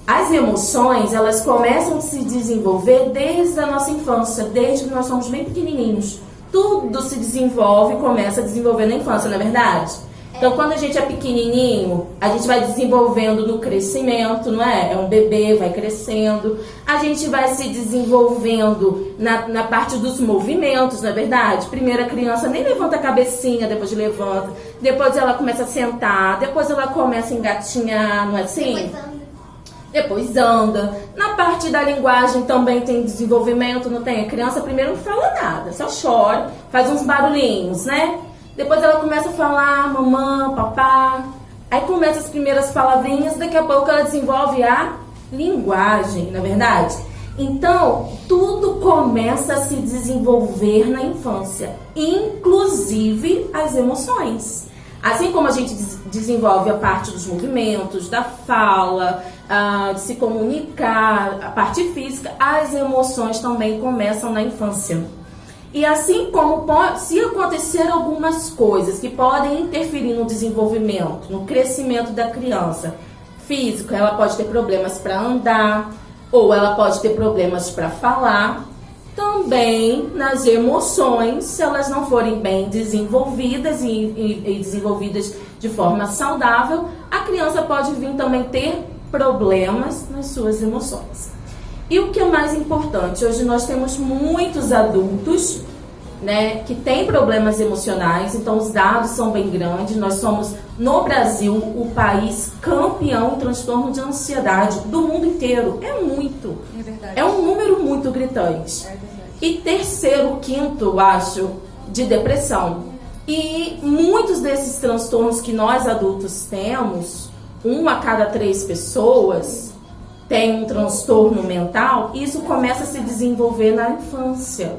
As emoções, elas começam a se desenvolver desde a nossa infância, desde que nós somos bem pequenininhos. Tudo se desenvolve, começa a desenvolver na infância, não é verdade? Então, quando a gente é pequenininho, a gente vai desenvolvendo no crescimento, não é? É um bebê, vai crescendo. A gente vai se desenvolvendo na parte dos movimentos, não é verdade? Primeiro a criança nem levanta a cabecinha, depois levanta. Depois ela começa a sentar, depois ela começa a engatinhar, não é assim? Depois anda. Na parte da linguagem também tem desenvolvimento, não tem? A criança primeiro não fala nada, só chora, faz uns barulhinhos, né? Depois ela começa a falar mamãe, papá. Aí começa as primeiras palavrinhas, daqui a pouco ela desenvolve a linguagem, não é verdade? Então, tudo começa a se desenvolver na infância, inclusive as emoções. Assim como a gente desenvolve a parte dos movimentos, da fala, de se comunicar, a parte física, as emoções também começam na infância. E assim como se acontecer algumas coisas que podem interferir no desenvolvimento, no crescimento da criança, físico, ela pode ter problemas para andar, ou ela pode ter problemas para falar. Também nas emoções, se elas não forem bem desenvolvidas e desenvolvidas de forma saudável, a criança pode vir também ter problemas nas suas emoções. E o que é mais importante? Hoje nós temos muitos adultos, né, que têm problemas emocionais, então os dados são bem grandes. Nós somos, no Brasil, o país campeão em transtorno de ansiedade do mundo inteiro. É muito. É verdade. É um número muito gritante. É verdade. E terceiro, quinto, eu acho, de depressão. E muitos desses transtornos que nós adultos temos, 1 a cada 3 pessoas tem um transtorno mental, e isso começa a se desenvolver na infância.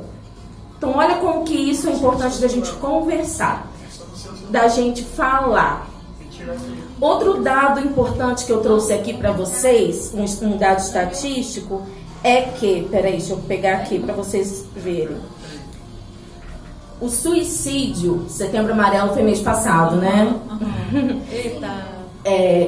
Então, olha como que isso é importante da gente conversar, da gente falar. Outro dado importante que eu trouxe aqui para vocês, um dado estatístico, é que, peraí, deixa eu pegar aqui para vocês verem. O suicídio, Setembro Amarelo foi mês passado, né? Eita!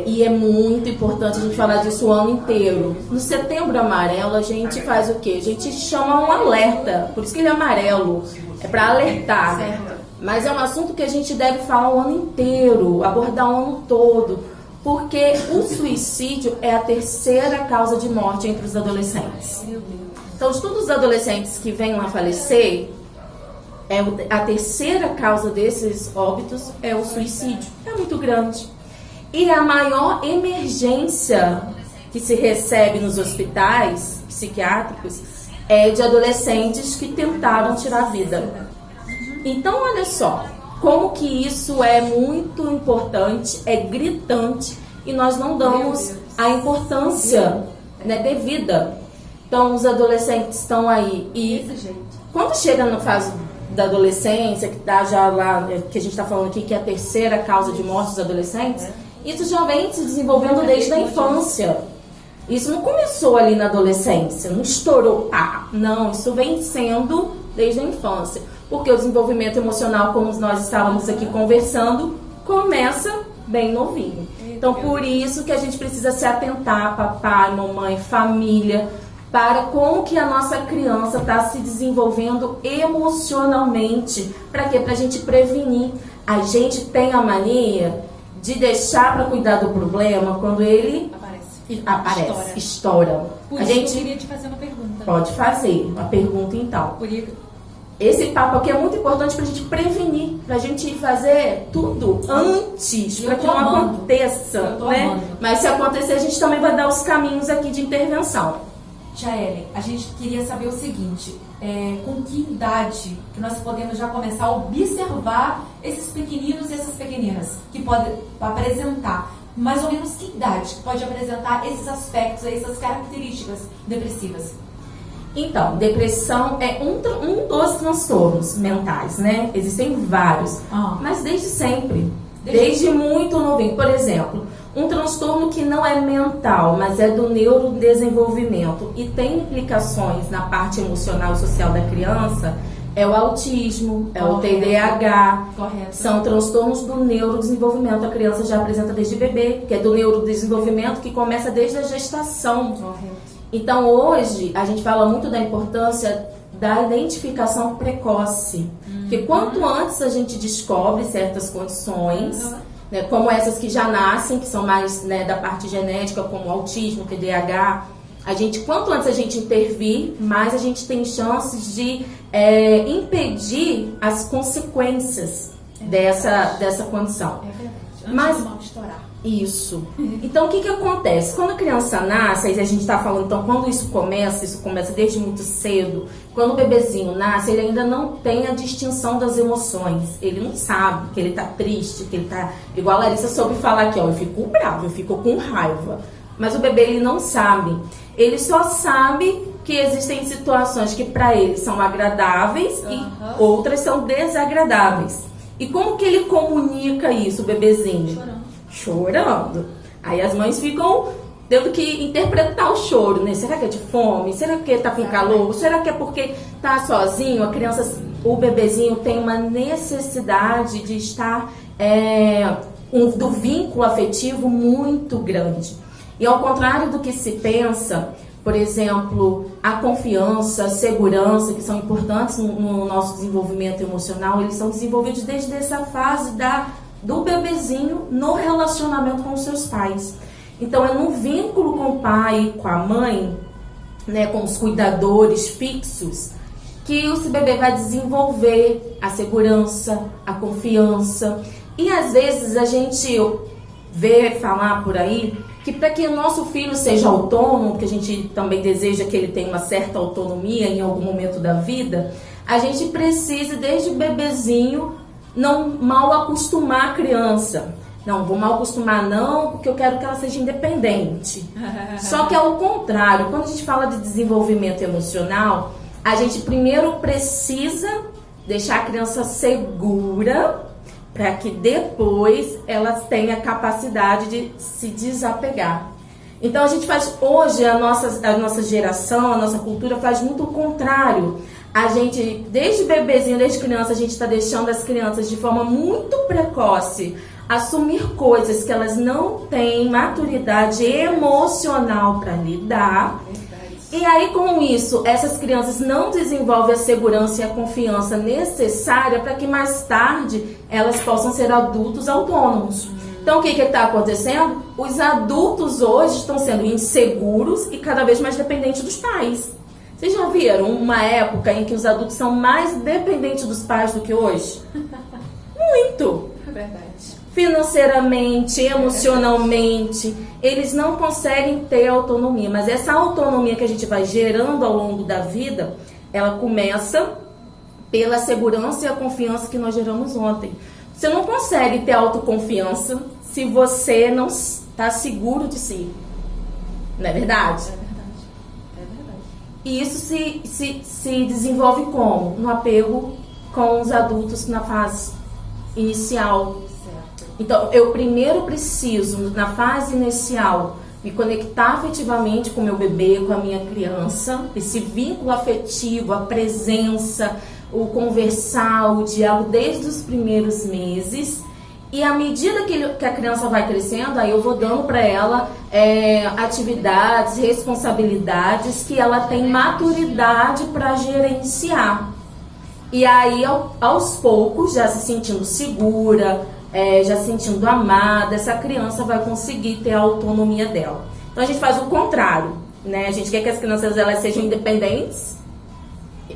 E é muito importante a gente falar disso o ano inteiro. No Setembro Amarelo, a gente faz o quê? A gente chama um alerta, por isso que ele é amarelo, é para alertar. Certo. Mas é um assunto que a gente deve falar o ano inteiro, abordar o ano todo, porque o suicídio é a 3ª causa de morte entre os adolescentes. Então, de todos os adolescentes que venham a falecer, a 3ª causa desses óbitos é o suicídio. É muito grande. E a maior emergência que se recebe nos hospitais psiquiátricos é de adolescentes que tentaram tirar a vida. Então, olha só, como que isso é muito importante, é gritante, e nós não damos a importância, né, devida. Então, os adolescentes estão aí e quando chega na fase da adolescência, que tá já lá, que a gente está falando aqui, que é a 3ª causa de morte dos adolescentes, isso já vem se desenvolvendo desde a infância. Isso não começou ali na adolescência, não estourou, não, isso vem sendo desde a infância. Porque o desenvolvimento emocional, como nós estávamos aqui conversando, começa bem novinho. Então, por isso que a gente precisa se atentar, papai, mamãe, família, para como que a nossa criança está se desenvolvendo emocionalmente. Para quê? Para a gente prevenir. A gente tem a mania de deixar para cuidar do problema quando ele aparece, estoura. Por isso eu queria te fazer uma pergunta. Pode fazer uma pergunta então. Esse papo aqui é muito importante para a gente prevenir, para a gente fazer tudo antes, para que não aconteça, né? Mas se acontecer, a gente também vai dar os caminhos aqui de intervenção. Tia Ellen, a gente queria saber o seguinte, com que idade que nós podemos já começar a observar esses pequeninos e essas pequeninas que podem apresentar, mais ou menos que idade que pode apresentar esses aspectos, essas características depressivas? Então, depressão é um dos transtornos mentais, né? Existem vários, mas desde sempre, desde muito novinho. Por exemplo, um transtorno que não é mental, mas é do neurodesenvolvimento e tem implicações na parte emocional e social da criança, É o autismo, é o Correto. TDAH, Correto. são transtornos do neurodesenvolvimento. A criança já apresenta desde bebê, que é do neurodesenvolvimento que começa desde a gestação. Correto. Então hoje a gente fala muito da importância da identificação precoce. Porque quanto antes a gente descobre certas condições, né, como essas que já nascem, que são mais, né, da parte genética, como autismo, TDAH, quanto antes a gente intervir, mais a gente tem chances de impedir as consequências dessa condição. É verdade. Antes Mas- do mal estourar. Isso. Então, o que acontece? Quando a criança nasce, aí a gente está falando, então, quando isso começa desde muito cedo, quando o bebezinho nasce, ele ainda não tem a distinção das emoções. Ele não sabe que ele tá triste, que ele tá... Igual a Larissa soube falar aqui, ó, eu fico bravo, eu fico com raiva. Mas o bebê, ele não sabe. Ele só sabe que existem situações que para ele são agradáveis e outras são desagradáveis. E como que ele comunica isso, o bebezinho? Chorando. Aí as mães ficam tendo que interpretar o choro, né? Será que é de fome? Será que tá com calor? Será que é porque tá sozinho? A criança, o bebezinho tem uma necessidade de estar do vínculo afetivo muito grande. E ao contrário do que se pensa, por exemplo, a confiança, a segurança, que são importantes no nosso desenvolvimento emocional, eles são desenvolvidos desde essa fase do bebezinho no relacionamento com os seus pais. Então é no vínculo com o pai, com a mãe, né, com os cuidadores fixos, que o bebê vai desenvolver a segurança, a confiança. E às vezes a gente vê falar por aí que para que o nosso filho seja autônomo, porque a gente também deseja que ele tenha uma certa autonomia em algum momento da vida, a gente precisa desde bebezinho não mal acostumar a criança. Não, vou mal acostumar não, porque eu quero que ela seja independente. Só que ao contrário, quando a gente fala de desenvolvimento emocional, a gente primeiro precisa deixar a criança segura para que depois ela tenha a capacidade de se desapegar. Então a gente faz, hoje a nossa geração, a nossa cultura faz muito o contrário. A gente, desde bebezinho, desde criança, a gente está deixando as crianças de forma muito precoce assumir coisas que elas não têm maturidade emocional para lidar. E aí, com isso, essas crianças não desenvolvem a segurança e a confiança necessária para que mais tarde elas possam ser adultos autônomos. Então, o que está acontecendo? Os adultos hoje estão sendo inseguros e cada vez mais dependentes dos pais. Vocês já viram uma época em que os adultos são mais dependentes dos pais do que hoje? Muito! É verdade. Financeiramente, emocionalmente, eles não conseguem ter autonomia. Mas essa autonomia que a gente vai gerando ao longo da vida, ela começa pela segurança e a confiança que nós geramos ontem. Você não consegue ter autoconfiança se você não está seguro de si. Não é verdade? E isso se desenvolve como? No apego com os adultos na fase inicial. Então, eu primeiro preciso, na fase inicial, me conectar afetivamente com o meu bebê, com a minha criança. Esse vínculo afetivo, a presença, o conversar, o diálogo desde os primeiros meses. E à medida que a criança vai crescendo, aí eu vou dando para ela atividades, responsabilidades que ela tem maturidade para gerenciar. E aí, aos poucos, já se sentindo segura, já se sentindo amada, essa criança vai conseguir ter a autonomia dela. Então a gente faz o contrário, né? A gente quer que as crianças elas sejam independentes,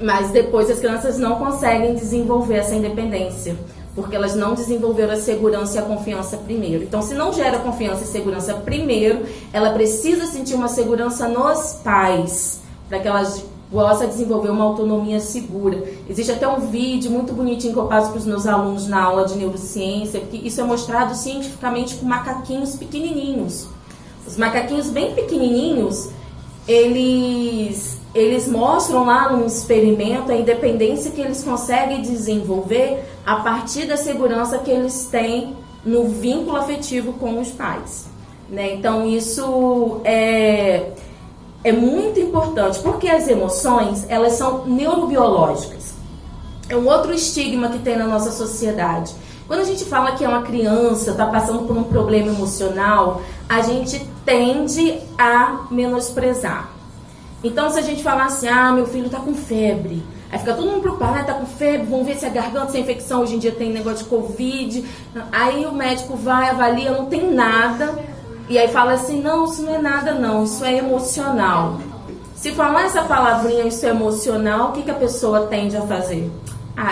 mas depois as crianças não conseguem desenvolver essa independência, porque elas não desenvolveram a segurança e a confiança primeiro. Então, se não gera confiança e segurança primeiro, ela precisa sentir uma segurança nos pais, para que elas possam desenvolver uma autonomia segura. Existe até um vídeo muito bonitinho que eu passo para os meus alunos na aula de neurociência, que isso é mostrado cientificamente com macaquinhos pequenininhos. Os macaquinhos bem pequenininhos, eles mostram lá num experimento a independência que eles conseguem desenvolver a partir da segurança que eles têm no vínculo afetivo com os pais, né? Então isso é muito importante, porque as emoções, elas são neurobiológicas. é um outro estigma que tem na nossa sociedade. Quando a gente fala que é uma criança, está passando por um problema emocional, a gente tende a menosprezar. Então, se a gente falar assim, meu filho está com febre, aí fica todo mundo preocupado, tá com febre, vamos ver se é garganta, se é infecção, hoje em dia tem negócio de Covid, aí o médico vai, avalia, não tem nada, e aí fala assim, não, isso não é nada não, isso é emocional. Se falar essa palavrinha, isso é emocional, o que a pessoa tende a fazer?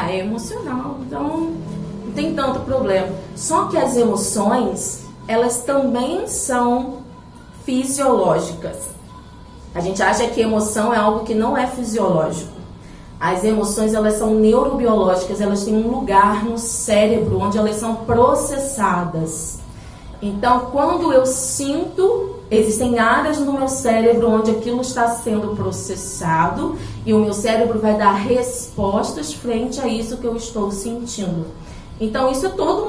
É emocional, então não tem tanto problema. Só que as emoções, elas também são fisiológicas. A gente acha que emoção é algo que não é fisiológico. As emoções, elas são neurobiológicas, elas têm um lugar no cérebro onde elas são processadas. Então, quando eu sinto, existem áreas no meu cérebro onde aquilo está sendo processado e o meu cérebro vai dar respostas frente a isso que eu estou sentindo. Então, isso é todo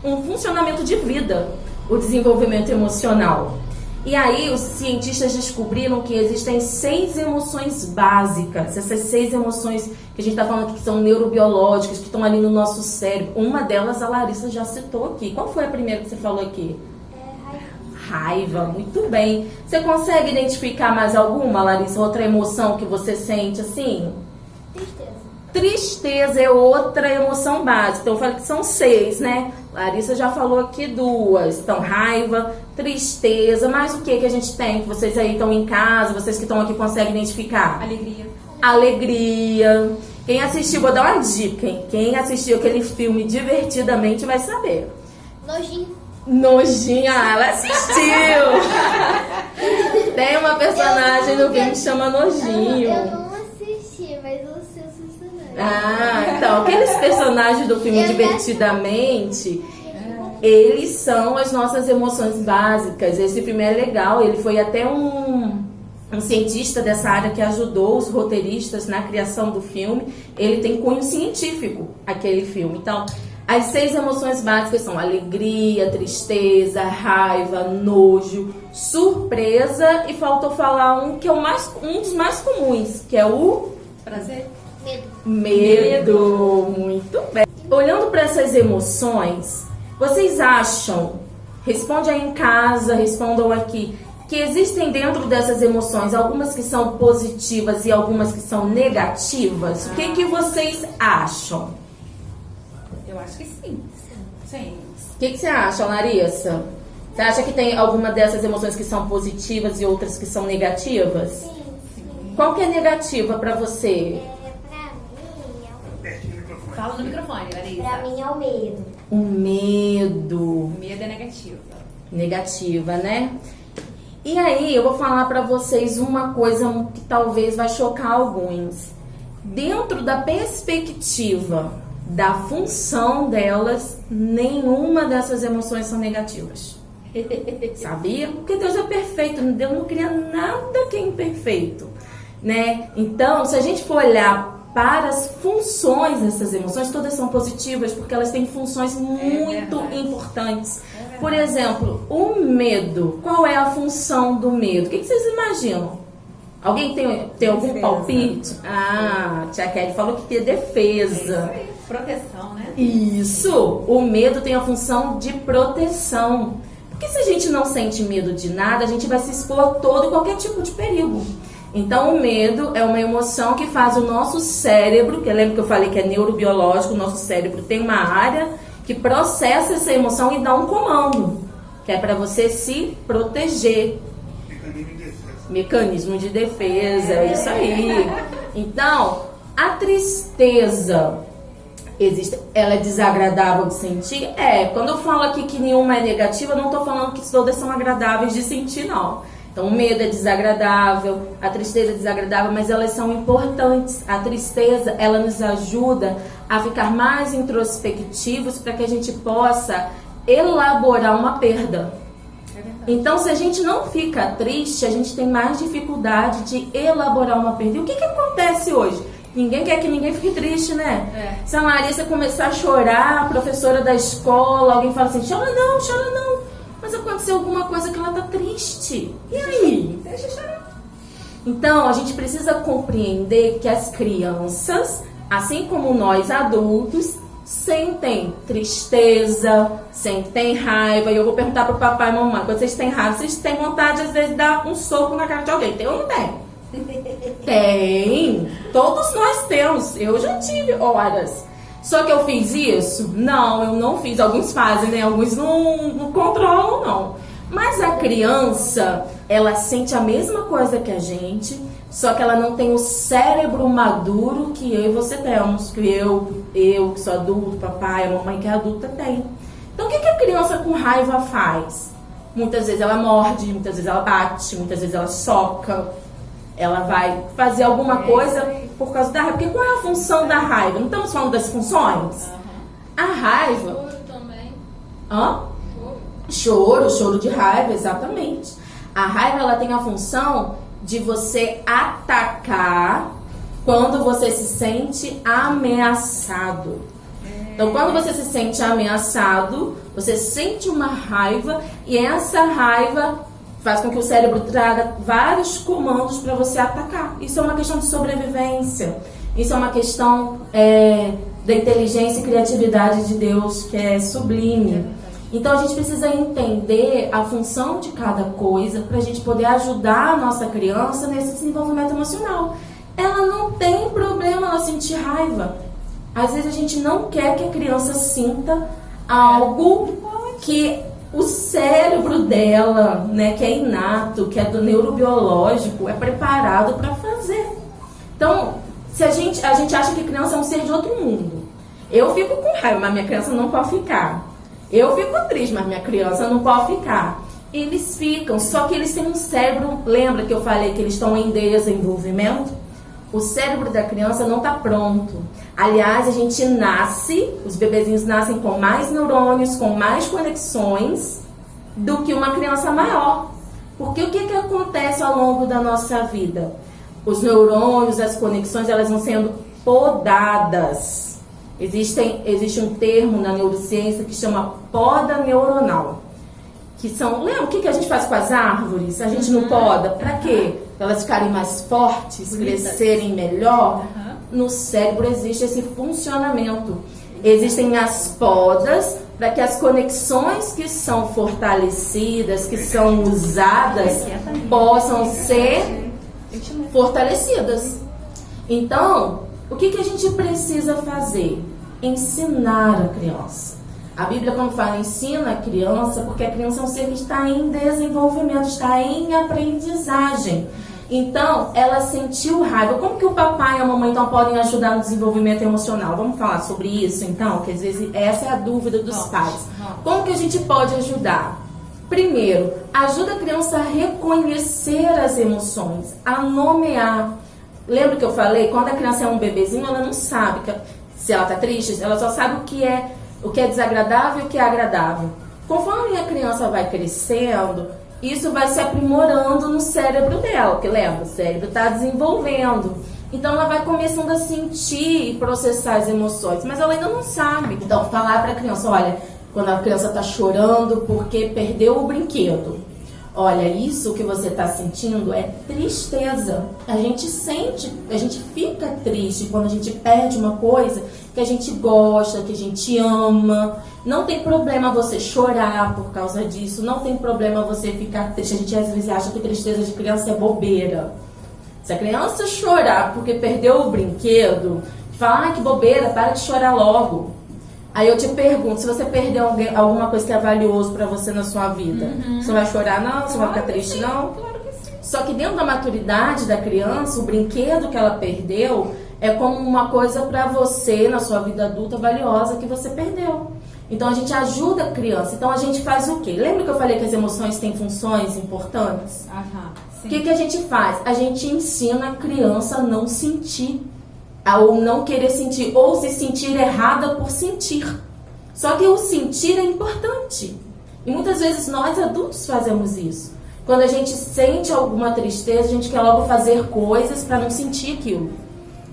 um funcionamento de vida, o desenvolvimento emocional. E aí, os cientistas descobriram que existem 6 emoções básicas. Essas 6 emoções que a gente está falando aqui, que são neurobiológicas, que estão ali no nosso cérebro. Uma delas a Larissa já citou aqui. Qual foi a primeira que você falou aqui? Raiva, muito bem. Você consegue identificar mais alguma, Larissa? Outra emoção que você sente assim? Tristeza é outra emoção básica. Então eu falei que são 6, né? Larissa já falou aqui 2. Então, raiva, tristeza. Mas o que a gente tem? Que vocês aí estão em casa, vocês que estão aqui conseguem identificar? Alegria. Quem assistiu, vou dar uma dica, hein? Quem assistiu aquele filme Divertidamente vai saber. Nojinha, ela assistiu. Tem uma personagem no filme que chama Nojinho. Eu não assisti, mas eu sei os personagens. Então, aqueles personagens do filme Divertidamente, eles são as nossas emoções básicas. Esse filme é legal, ele foi até um cientista dessa área que ajudou os roteiristas na criação do filme. Ele tem cunho científico, aquele filme. Então, as 6 emoções básicas são alegria, tristeza, raiva, nojo, surpresa e faltou falar um que é um dos mais comuns, que é o prazer. Medo. Muito bem. Olhando para essas emoções, vocês acham, responde aí em casa, respondam aqui, que existem dentro dessas emoções algumas que são positivas e algumas que são negativas? O que vocês acham? Eu acho que sim. Sim. O que você acha, Larissa? Você acha que tem alguma dessas emoções que são positivas e outras que são negativas? Sim. Qual que é negativa pra você? Fala no microfone, Larissa. Pra mim é o medo. O medo. O medo é negativo. Negativa, né? E aí, eu vou falar pra vocês uma coisa que talvez vai chocar alguns. Dentro da perspectiva da função delas, nenhuma dessas emoções são negativas. Sabia? Porque Deus é perfeito, Deus não cria nada que é imperfeito, né? Então, se a gente for olhar para as funções dessas emoções, todas são positivas, porque elas têm funções muito importantes. Por exemplo, o medo. Qual é a função do medo? O que vocês imaginam? Alguém tem algum Defesa. Palpite? Tia Kelly falou que tem defesa. Proteção, né? Isso! O medo tem a função de proteção. Porque se a gente não sente medo de nada, a gente vai se expor a todo e qualquer tipo de perigo. Então, o medo é uma emoção que faz o nosso cérebro, que lembra que eu falei que é neurobiológico, o nosso cérebro tem uma área que processa essa emoção e dá um comando, que é para você se proteger. Mecanismo de defesa, é isso aí. Então, a tristeza, ela é desagradável de sentir? Quando eu falo aqui que nenhuma é negativa, eu não estou falando que todas são agradáveis de sentir, não. Então, o medo é desagradável, a tristeza é desagradável, mas elas são importantes. A tristeza, ela nos ajuda a ficar mais introspectivos para que a gente possa elaborar uma perda. Então, se a gente não fica triste, a gente tem mais dificuldade de elaborar uma perda. E o que acontece hoje? Ninguém quer que ninguém fique triste, né? Se a Larissa começar a chorar, a professora da escola, alguém fala assim, chora não, mas aconteceu alguma coisa que ela tá triste. E aí? Deixa chorar. Então, a gente precisa compreender que as crianças assim como nós adultos, sentem tristeza, sentem raiva. E eu vou perguntar pro papai e mamãe, quando vocês têm raiva, vocês têm vontade às vezes de dar um soco na cara de alguém? Tem ou não tem? Tem. Todos nós temos. Eu já tive horas. Só que eu fiz isso? Não, eu não fiz. Alguns fazem, né? Alguns não controlam, não. Mas a criança, ela sente a mesma coisa que a gente, só que ela não tem o cérebro maduro que eu e você temos, que eu que sou adulto, papai, a mamãe que é adulta tem. Então o que a criança com raiva faz? Muitas vezes ela morde, muitas vezes ela bate, muitas vezes ela soca, ela vai fazer alguma coisa por causa da raiva. Porque qual é a função da raiva? Não estamos falando das funções? A raiva... Choro também. Hã? Choro de raiva, exatamente. A raiva, ela tem a função de você atacar quando você se sente ameaçado. Então, quando você se sente ameaçado, você sente uma raiva e essa raiva faz com que o cérebro traga vários comandos para você atacar. Isso é uma questão de sobrevivência. Isso é uma questão da inteligência e criatividade de Deus, que é sublime. Então a gente precisa entender a função de cada coisa para a gente poder ajudar a nossa criança nesse desenvolvimento emocional. Ela não tem problema ela sentir raiva. Às vezes a gente não quer que a criança sinta algo que o cérebro dela, né, que é inato, que é do neurobiológico, é preparado para fazer. Então, se a gente acha que criança é um ser de outro mundo. Eu fico com raiva, mas minha criança não pode ficar. Eu fico triste, mas minha criança não pode ficar. Eles ficam, só que eles têm um cérebro... Lembra que eu falei que eles estão em desenvolvimento? O cérebro da criança não está pronto. Aliás, a gente nasce, os bebezinhos nascem com mais neurônios, com mais conexões do que uma criança maior. Porque o que acontece ao longo da nossa vida? Os neurônios, as conexões, elas vão sendo podadas. Existe um termo na neurociência que chama poda neuronal. Que são, lembra o que a gente faz com as árvores? A gente não poda. Para quê? Para elas ficarem mais fortes, crescerem melhor. No cérebro existe esse funcionamento. Existem as podas para que as conexões que são fortalecidas, que são usadas, possam ser fortalecidas. Então, o que a gente precisa fazer? Ensinar a criança. A Bíblia, quando fala, ensina a criança, porque a criança é um ser que está em desenvolvimento, está em aprendizagem. Então, ela sentiu raiva. Como que o papai e a mamãe então podem ajudar no desenvolvimento emocional? Vamos falar sobre isso, então? Que às vezes essa é a dúvida dos pais. Como que a gente pode ajudar? Primeiro, ajuda a criança a reconhecer as emoções, a nomear. Lembra que eu falei? Quando a criança é um bebezinho, ela não sabe se ela está triste, ela só sabe o que é desagradável e o que é agradável. Conforme a criança vai crescendo, isso vai se aprimorando no cérebro dela, porque lembra, o cérebro está desenvolvendo. Então ela vai começando a sentir e processar as emoções, mas ela ainda não sabe. Então falar para a criança, olha, quando a criança está chorando porque perdeu o brinquedo, olha, isso que você está sentindo é tristeza. A gente sente, a gente fica triste quando a gente perde uma coisa que a gente gosta, que a gente ama. Não tem problema você chorar por causa disso. Não tem problema você ficar triste. A gente às vezes acha que tristeza de criança é bobeira. Se a criança chorar porque perdeu o brinquedo, fala, que bobeira, para de chorar logo. Aí eu te pergunto, se você perdeu alguma coisa que é valioso pra você na sua vida, você vai chorar? Não? Você vai ficar triste? Não? Claro que sim. Só que dentro da maturidade da criança, o brinquedo que ela perdeu é como uma coisa pra você, na sua vida adulta, valiosa, que você perdeu. Então a gente ajuda a criança. Então a gente faz o quê? Lembra que eu falei que as emoções têm funções importantes? O que a gente faz? A gente ensina a criança a não sentir, ou não querer sentir, ou se sentir errada por sentir. Só que o sentir é importante. E muitas vezes nós adultos fazemos isso. Quando a gente sente alguma tristeza, a gente quer logo fazer coisas para não sentir aquilo.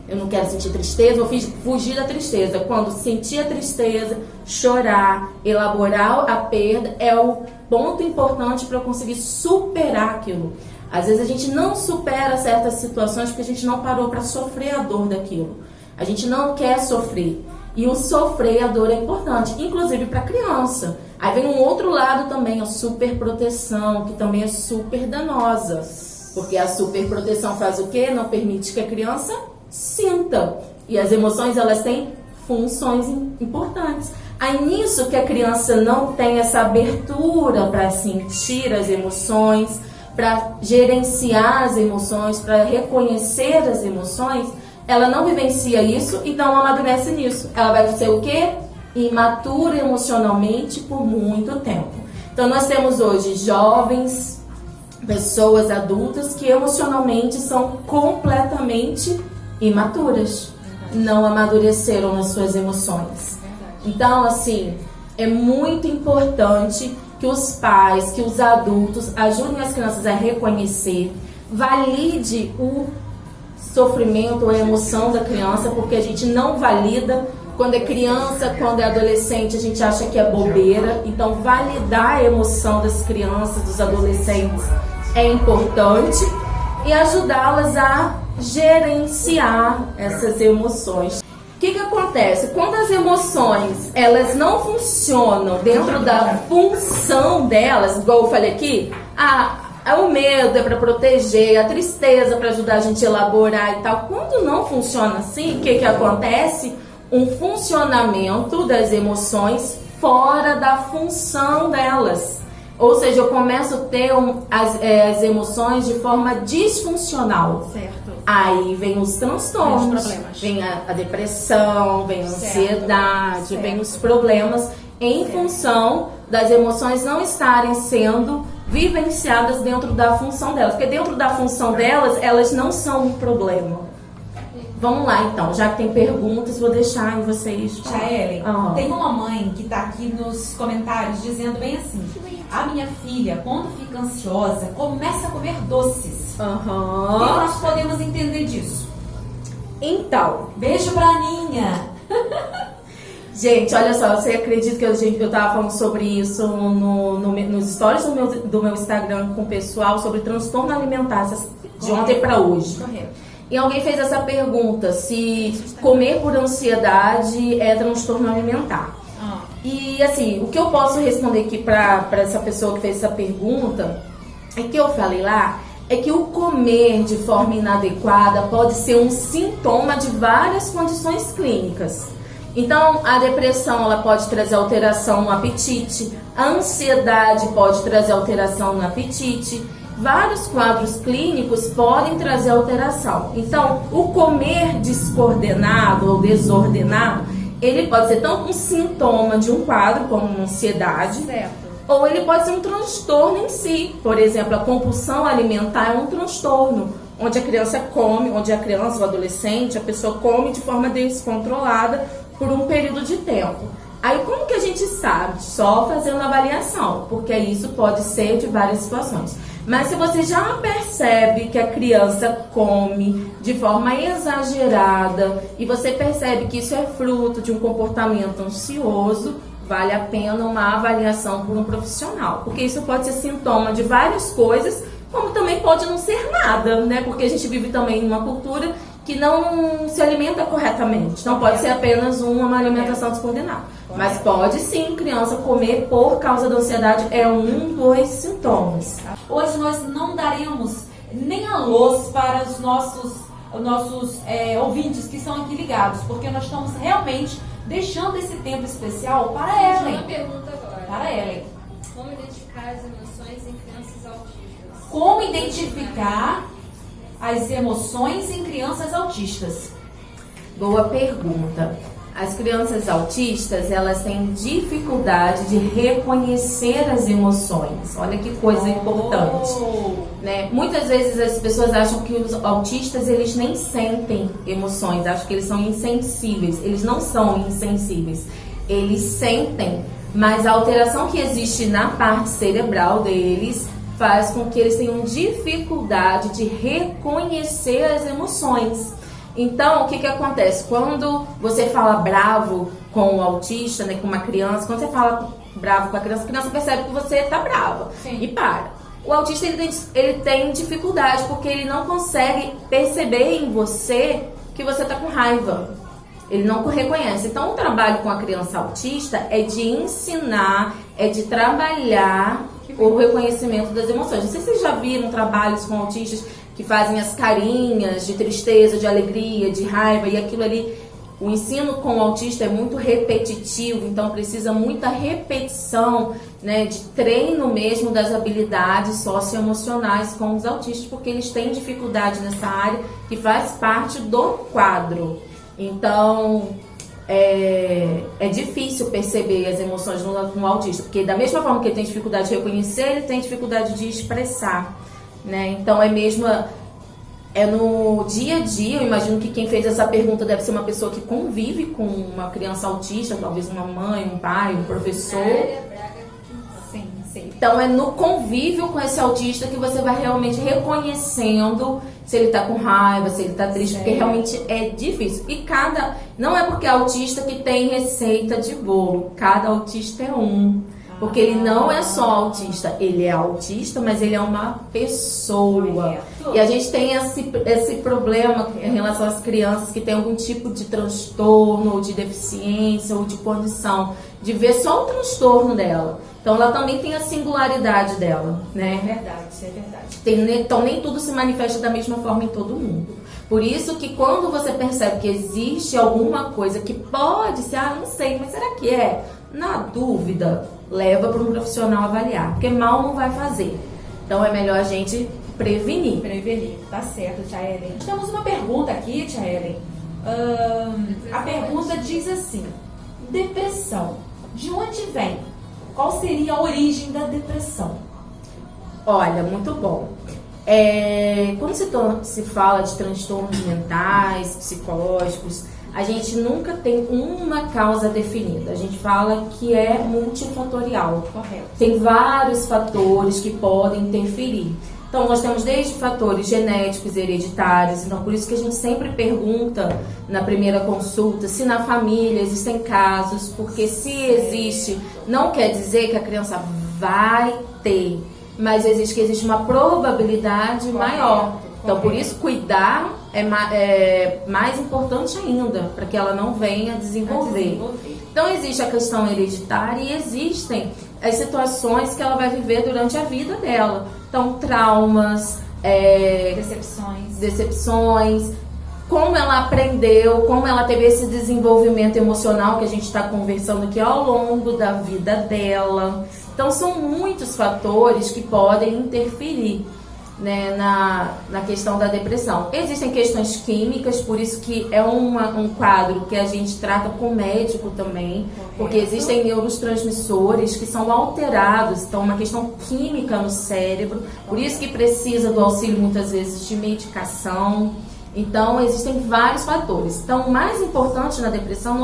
Eu não quero sentir tristeza, vou fugir da tristeza. Quando sentir a tristeza, chorar, elaborar a perda, é o ponto importante para eu conseguir superar aquilo. Às vezes a gente não supera certas situações porque a gente não parou para sofrer a dor daquilo. A gente não quer sofrer. E o sofrer, a dor é importante, inclusive para a criança. Aí vem um outro lado também, a superproteção, que também é super danosa. Porque a superproteção faz o quê? Não permite que a criança sinta. E as emoções, elas têm funções importantes. Aí nisso que a criança não tem essa abertura para sentir as emoções, para gerenciar as emoções, para reconhecer as emoções, ela não vivencia isso, então ela amadurece nisso. Ela vai ser o quê? Imatura emocionalmente por muito tempo. Então nós temos hoje jovens, pessoas adultas que emocionalmente são completamente imaturas. Não amadureceram nas suas emoções. Então, assim, é muito importante que os pais, que os adultos ajudem as crianças a reconhecer, valide o sofrimento ou a emoção da criança, porque a gente não valida. Quando é criança, quando é adolescente, a gente acha que é bobeira. Então, validar a emoção das crianças, dos adolescentes, é importante, e ajudá-las a gerenciar essas emoções. O que acontece? Quando as emoções elas não funcionam dentro da função delas, igual eu falei aqui, o medo é para proteger, a tristeza para ajudar a gente a elaborar e tal. Quando não funciona assim, o que acontece? Um funcionamento das emoções fora da função delas. Ou seja, eu começo a ter as emoções de forma disfuncional. Certo. Aí vem os transtornos, vem a depressão, vem a ansiedade, certo. Vem os problemas em função das emoções não estarem sendo vivenciadas dentro da função delas. Porque dentro da função delas, elas não são um problema. Vamos lá, então. Já que tem perguntas, vou deixar em vocês. Tia Ellen, tem uma mãe que está aqui nos comentários dizendo bem assim: a minha filha, quando fica ansiosa, começa a comer doces. O que nós podemos entender disso? Então, beijo pra Aninha. Gente, olha só, você acredita que eu tava falando sobre isso nos stories do meu Instagram com o pessoal, sobre transtorno alimentar, de ontem para hoje. Correto. E alguém fez essa pergunta, se comer por ansiedade é transtorno alimentar. E assim, o que eu posso responder aqui para essa pessoa que fez essa pergunta, é que eu falei lá, é que o comer de forma inadequada pode ser um sintoma de várias condições clínicas. Então, a depressão ela pode trazer alteração no apetite, a ansiedade pode trazer alteração no apetite, vários quadros clínicos podem trazer alteração. Então, o comer descoordenado ou desordenado, ele pode ser tanto um sintoma de um quadro, como uma ansiedade, certo. Ou ele pode ser um transtorno em si. Por exemplo, a compulsão alimentar é um transtorno, onde a criança come, onde a criança, o adolescente, a pessoa come de forma descontrolada por um período de tempo. Aí como que a gente sabe? Só fazendo avaliação, porque isso pode ser de várias situações. Mas se você já percebe que a criança come de forma exagerada e você percebe que isso é fruto de um comportamento ansioso, vale a pena uma avaliação por um profissional. Porque isso pode ser sintoma de várias coisas, como também pode não ser nada, né? Porque a gente vive também em uma cultura que não se alimenta corretamente. Não pode ser apenas uma alimentação descoordenada. Mas pode sim, criança comer por causa da ansiedade é um dos sintomas. Hoje nós não daremos nem alôs para os nossos ouvintes que estão aqui ligados, porque nós estamos realmente deixando esse tempo especial para Ellen. Uma pergunta agora. Para Ellen. Como identificar as emoções em crianças autistas? Como identificar as emoções em crianças autistas? Boa pergunta. As crianças autistas, elas têm dificuldade de reconhecer as emoções. Olha que coisa importante, né? Muitas vezes as pessoas acham que os autistas, eles nem sentem emoções, acham que eles são insensíveis. Eles não são insensíveis, eles sentem, mas a alteração que existe na parte cerebral deles faz com que eles tenham dificuldade de reconhecer as emoções. Então, o que acontece? Quando você fala bravo com o autista, né, com uma criança, quando você fala bravo com a criança percebe que você está brava. Sim. E para. O autista ele tem dificuldade porque ele não consegue perceber em você que você está com raiva. Ele não reconhece. Então, o trabalho com a criança autista é de ensinar, é de trabalhar o reconhecimento das emoções. Não sei se vocês já viram trabalhos com autistas que fazem as carinhas de tristeza, de alegria, de raiva, e aquilo ali. O ensino com o autista é muito repetitivo, então precisa muita repetição, né, de treino mesmo das habilidades socioemocionais com os autistas, porque eles têm dificuldade nessa área que faz parte do quadro. Então, é difícil perceber as emoções no autista, porque da mesma forma que ele tem dificuldade de reconhecer, ele tem dificuldade de expressar, né? Então, no dia a dia. Eu imagino que quem fez essa pergunta deve ser uma pessoa que convive com uma criança autista, talvez uma mãe, um pai, um professor. Sim, sim. Então é no convívio com esse autista que você vai realmente reconhecendo se ele tá com raiva, se ele tá triste, porque realmente é difícil. E não é porque é autista que tem receita de bolo, cada autista é um. Porque ele não é só autista, ele é autista, mas ele é uma pessoa. E a gente tem esse problema em relação às crianças que têm algum tipo de transtorno, ou de deficiência, ou de condição, de ver só o transtorno dela. Então ela também tem a singularidade dela, né? É verdade, isso é verdade. Então nem tudo se manifesta da mesma forma em todo mundo. Por isso que quando você percebe que existe alguma coisa que pode ser, não sei, mas será que é? Na dúvida, leva para um profissional avaliar, porque mal não vai fazer. Então é melhor a gente prevenir. Prevenir, tá certo, tia Ellen. Temos uma pergunta aqui, tia Ellen. A pergunta diz assim: depressão, de onde vem? Qual seria a origem da depressão? Olha, muito bom. Quando se fala de transtornos mentais, psicológicos, a gente nunca tem uma causa definida. A gente fala que é multifatorial. Correto. Tem vários fatores que podem interferir. Então, nós temos desde fatores genéticos, hereditários. Então, por isso que a gente sempre pergunta na primeira consulta se na família existem casos, porque se existe, não quer dizer que a criança vai ter, mas existe uma probabilidade maior. Então, por isso, cuidar é mais importante ainda, para que ela não venha desenvolver. Então, existe a questão hereditária e existem as situações que ela vai viver durante a vida dela. Então, traumas, decepções, como ela aprendeu, como ela teve esse desenvolvimento emocional que a gente está conversando aqui ao longo da vida dela. Então, são muitos fatores que podem interferir, né, na questão da depressão. Existem questões químicas, por isso que é um quadro que a gente trata com o médico também, porque existem neurotransmissores que são alterados, então uma questão química no cérebro, por isso que precisa do auxílio muitas vezes de medicação. Então existem vários fatores. Então o mais importante na depressão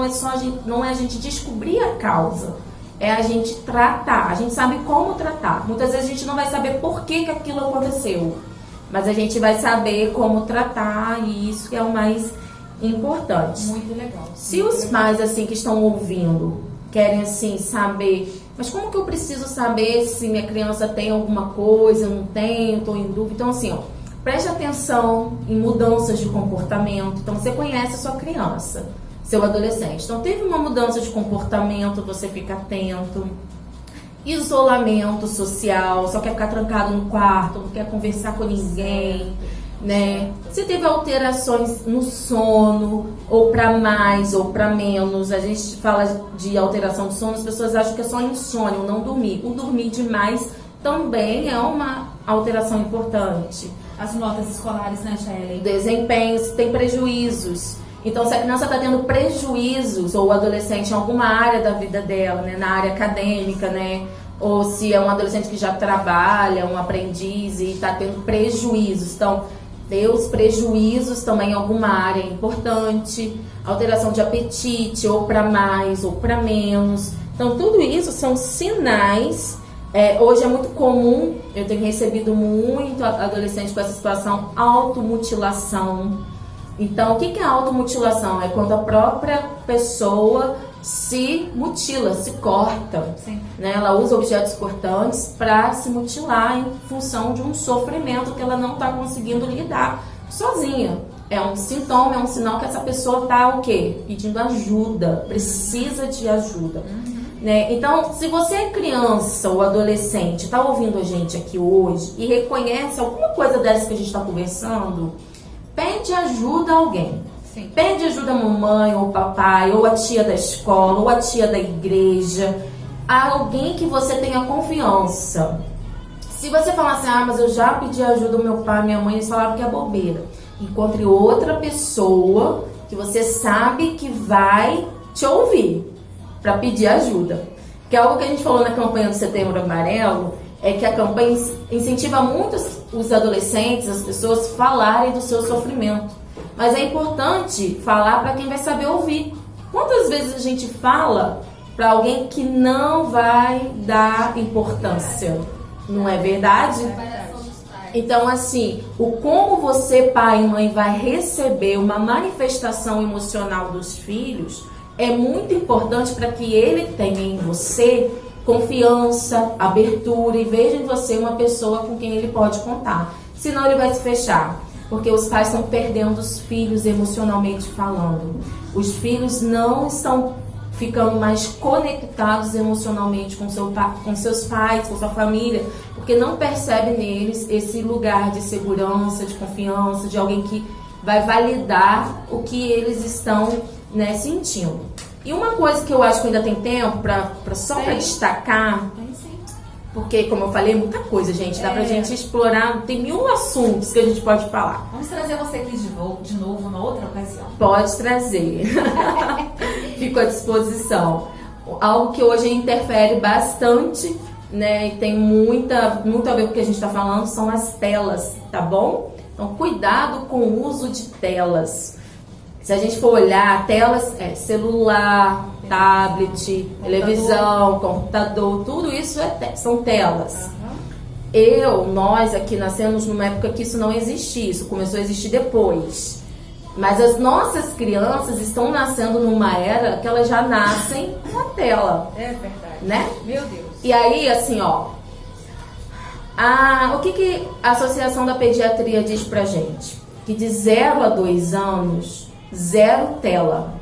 não é a gente descobrir a causa, é a gente tratar. A gente sabe como tratar. Muitas vezes a gente não vai saber por que aquilo aconteceu, mas a gente vai saber como tratar, e isso que é o mais importante. Muito legal. Se os pais assim que estão ouvindo querem assim saber, mas como que eu preciso saber se minha criança tem alguma coisa, não tem, estou em dúvida. Então assim, preste atenção em mudanças de comportamento. Então você conhece a sua criança, seu adolescente. Então, teve uma mudança de comportamento, você fica atento. Isolamento social, só quer ficar trancado no quarto, não quer conversar com ninguém, né? Se teve alterações no sono, ou para mais ou para menos. A gente fala de alteração de sono, as pessoas acham que é só insônia, não dormir. O dormir demais também é uma alteração importante. As notas escolares, né, Shelley? Desempenho, se tem prejuízos. Então, se a criança está tendo prejuízos, ou o adolescente em alguma área da vida dela, né, na área acadêmica, né, ou se é um adolescente que já trabalha, um aprendiz e está tendo prejuízos. Então, ter os prejuízos também em alguma área é importante, alteração de apetite, ou para mais ou para menos. Então, tudo isso são sinais. Hoje é muito comum, eu tenho recebido muito adolescente com essa situação, automutilação. Então, o que é automutilação? É quando a própria pessoa se mutila, se corta. Né? Ela usa objetos cortantes para se mutilar em função de um sofrimento que ela não está conseguindo lidar sozinha. é um sintoma, é um sinal que essa pessoa tá o quê? Pedindo ajuda, precisa de ajuda. Né? Então, se você é criança ou adolescente, está ouvindo a gente aqui hoje e reconhece alguma coisa dessa que a gente está conversando, pede ajuda a alguém. Sim. Pede ajuda a mamãe ou papai, ou a tia da escola, ou a tia da igreja, a alguém que você tenha confiança. Se você falar assim, mas eu já pedi ajuda ao meu pai, minha mãe, eles falaram que é bobeira. Encontre outra pessoa que você sabe que vai te ouvir para pedir ajuda. Que é algo que a gente falou na campanha do Setembro Amarelo, é que a campanha incentiva muito os adolescentes, as pessoas, falarem do seu sofrimento. Mas é importante falar para quem vai saber ouvir. Quantas vezes a gente fala para alguém que não vai dar importância? Não é verdade? Então, assim, o como você, pai e mãe, vai receber uma manifestação emocional dos filhos é muito importante para que ele tenha em você confiança, abertura e veja em você uma pessoa com quem ele pode contar. Senão ele vai se fechar, porque os pais estão perdendo os filhos emocionalmente falando. Os filhos não estão ficando mais conectados emocionalmente com seus pais, com sua família, porque não percebe neles esse lugar de segurança, de confiança, de alguém que vai validar o que eles estão, né, sentindo. E uma coisa que eu acho que ainda tem tempo para destacar, porque, como eu falei, é muita coisa, gente, dá pra gente explorar, tem 1000 assuntos que a gente pode falar. Vamos trazer você aqui de novo, numa outra ocasião. Pode trazer. Fico à disposição. Algo que hoje interfere bastante, né, e tem muito a ver com o que a gente está falando, são as telas, tá bom? Então, cuidado com o uso de telas. Se a gente for olhar, telas é celular, tablet, televisão, computador, tudo isso são telas. Nós aqui nascemos numa época que isso não existia, isso começou a existir depois. Mas as nossas crianças estão nascendo numa era que elas já nascem com a tela. É verdade. Né? Meu Deus. E aí, assim, o que a Associação da Pediatria diz pra gente? Que de 0 a 2 anos, 0 tela.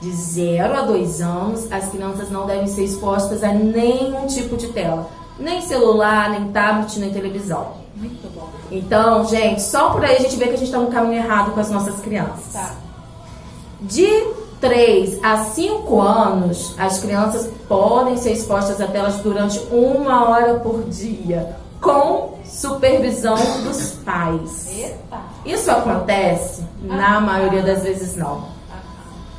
De 0 a 2 anos, as crianças não devem ser expostas a nenhum tipo de tela. Nem celular, nem tablet, nem televisão. Muito bom. Então, gente, só por aí a gente vê que a gente está no caminho errado com as nossas crianças. Tá. De 3 a 5 anos, as crianças podem ser expostas a telas durante 1 hora por dia, com supervisão dos pais. Eita. Isso acontece? Na maioria das vezes não.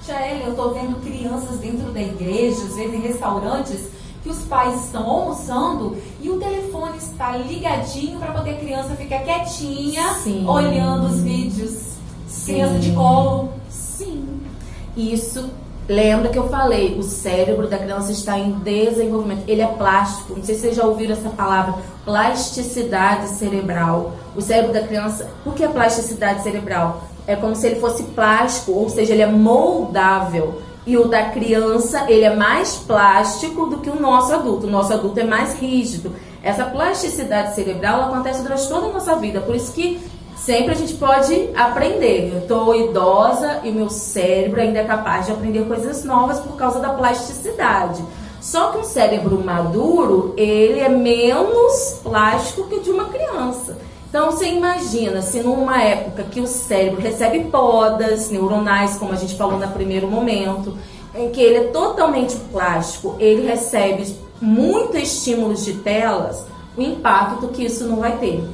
Tia Ellen, eu tô vendo crianças dentro da igreja, às vezes em restaurantes, que os pais estão almoçando e o telefone está ligadinho para poder a criança ficar quietinha, Sim. olhando os vídeos. Sim. Criança de colo. Sim. Isso, lembra que eu falei, o cérebro da criança está em desenvolvimento. Ele é plástico. Não sei se vocês já ouviram essa palavra, plasticidade cerebral. O cérebro da criança, por que plasticidade cerebral? É como se ele fosse plástico, ou seja, ele é moldável. E o da criança, ele é mais plástico do que o nosso adulto. O nosso adulto é mais rígido. Essa plasticidade cerebral ela acontece durante toda a nossa vida. Por isso que sempre a gente pode aprender. Eu estou idosa e o meu cérebro ainda é capaz de aprender coisas novas por causa da plasticidade. Só que um cérebro maduro, ele é menos plástico que o de uma criança. Então, você imagina se numa época que o cérebro recebe podas neuronais, como a gente falou no primeiro momento, em que ele é totalmente plástico, ele recebe muitos estímulos de telas, o impacto que isso não vai ter.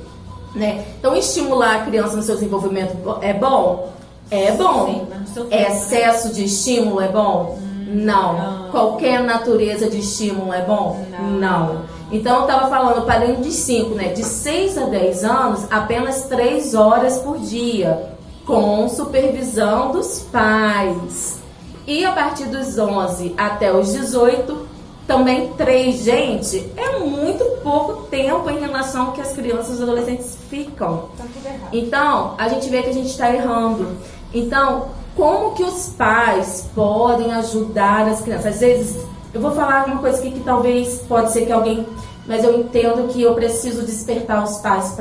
Né? Então, estimular a criança no seu desenvolvimento é bom? É bom. Sim, mas no seu tempo, excesso de estímulo é bom? Não. Qualquer natureza de estímulo é bom? Não. Então, eu estava falando para além de 5, né? De 6 a 10 anos, apenas 3 horas por dia, com supervisão dos pais. E a partir dos 11 até os 18, também 3. Gente, é muito pouco tempo em relação ao que as crianças e os adolescentes ficam. Tá tudo errado. Então, a gente vê que a gente está errando. Então, como que os pais podem ajudar as crianças? Às vezes, eu vou falar uma coisa aqui que talvez pode ser que alguém... Mas eu entendo que eu preciso despertar os pais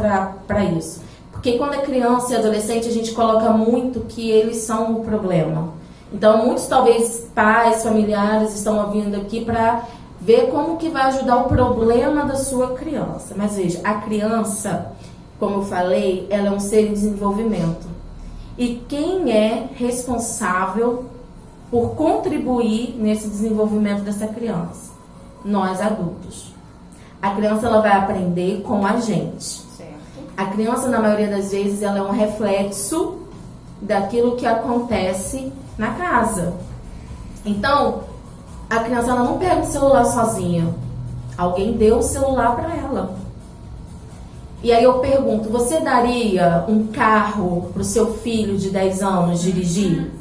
para isso. Porque quando é criança e adolescente, a gente coloca muito que eles são o problema. Então, muitos, talvez, pais, familiares estão ouvindo aqui para ver como que vai ajudar o problema da sua criança. Mas veja, a criança, como eu falei, ela é um ser em desenvolvimento. E quem é responsável por contribuir nesse desenvolvimento dessa criança? Nós, adultos. A criança, ela vai aprender com a gente. Certo. A criança, na maioria das vezes, ela é um reflexo daquilo que acontece na casa. Então, a criança, ela não pega o celular sozinha. Alguém deu o celular para ela. E aí eu pergunto, você daria um carro para o seu filho de 10 anos dirigir?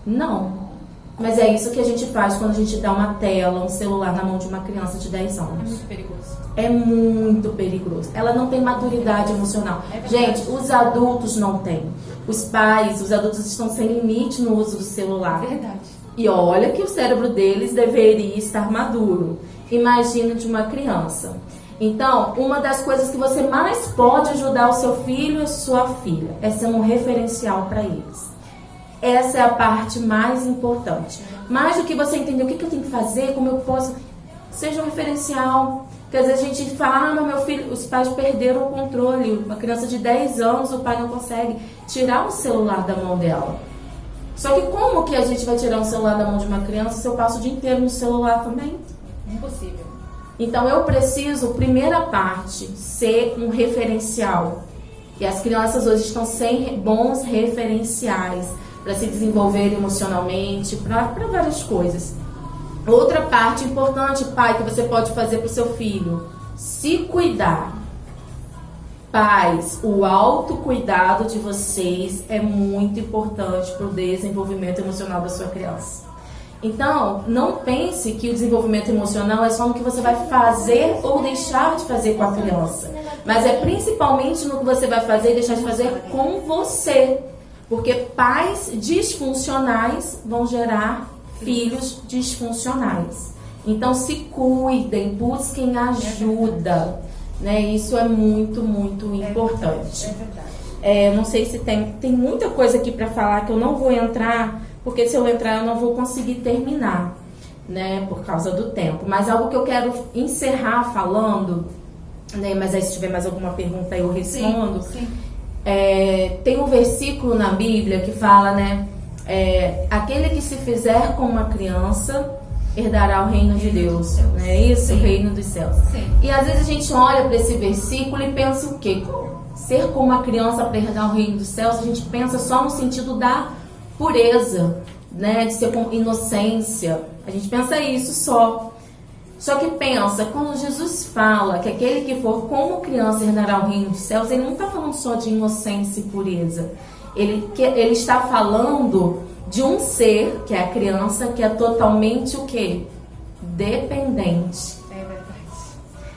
Não. Mas é isso que a gente faz quando a gente dá uma tela, um celular na mão de uma criança de 10 É anos. muito perigoso. É muito perigoso. Ela não tem maturidade emocional. É verdade. Gente, os adultos não têm. Os pais, os adultos estão sem limite no uso do celular. Verdade. E olha que o cérebro deles deveria estar maduro. Imagina de uma criança. Então, uma das coisas que você mais pode ajudar o seu filho e a sua filha é ser um referencial para eles. Essa é a parte mais importante. Mais do que você entender o que eu tenho que fazer, como eu posso... Seja um referencial. Porque às vezes a gente fala, mas meu filho, os pais perderam o controle. Uma criança de 10 anos, o pai não consegue tirar o celular da mão dela. Só que como que a gente vai tirar um celular da mão de uma criança se eu passo o dia inteiro no celular também? Impossível. Então eu preciso, primeira parte, ser um referencial. E as crianças hoje estão sem bons referenciais para se desenvolver emocionalmente, para várias coisas. Outra parte importante, pai, que você pode fazer para o seu filho, se cuidar. Pais, o autocuidado de vocês é muito importante para o desenvolvimento emocional da sua criança. Então, não pense que o desenvolvimento emocional é só no que você vai fazer ou deixar de fazer com a criança. Mas é principalmente no que você vai fazer e deixar de fazer com você. Porque pais disfuncionais vão gerar filhos disfuncionais. Então, se cuidem, busquem ajuda. Né? Isso é muito, muito importante. É verdade. Não sei se tem muita coisa aqui para falar que eu não vou entrar, porque se eu entrar eu não vou conseguir terminar, né? Por causa do tempo. Mas algo que eu quero encerrar falando, né? Mas aí se tiver mais alguma pergunta eu respondo. Sim. Tem um versículo na Bíblia que fala, né? Aquele que se fizer como uma criança herdará o reino de Deus, não é isso? Sim. O reino dos céus. Sim. E às vezes a gente olha para esse versículo e pensa o quê? Ser como uma criança para herdar o reino dos céus, a gente pensa só no sentido da pureza, né? De ser com inocência. A gente pensa isso só. Só que pensa, quando Jesus fala que aquele que for como criança herdará o reino dos céus, ele não está falando só de inocência e pureza. Ele está falando de um ser, que é a criança, que é totalmente o quê? Dependente. É verdade.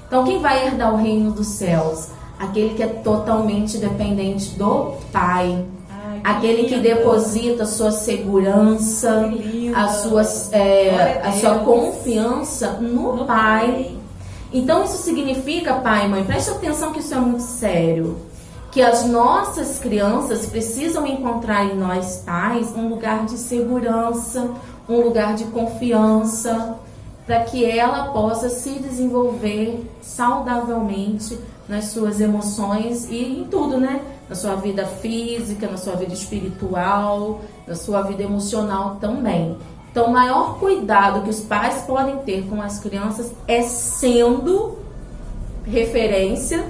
Então, quem vai herdar o reino dos céus? Aquele que é totalmente dependente do Pai. Ai, Aquele que lindo. deposita a sua segurança, Que lindo. a sua Deus. confiança no Pai. Então, isso significa, pai e mãe, preste atenção que isso é muito sério. Que as nossas crianças precisam encontrar em nós pais um lugar de segurança, um lugar de confiança, para que ela possa se desenvolver saudavelmente nas suas emoções e em tudo, né? Na sua vida física, na sua vida espiritual, na sua vida emocional também. Então, o maior cuidado que os pais podem ter com as crianças é sendo referência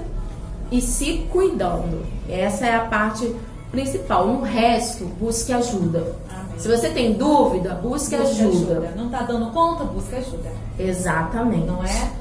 e se cuidando. Essa é a parte principal. No resto, busque ajuda. Amém. Se você tem dúvida, busque ajuda. Não tá dando conta, busca ajuda. Exatamente. Não é?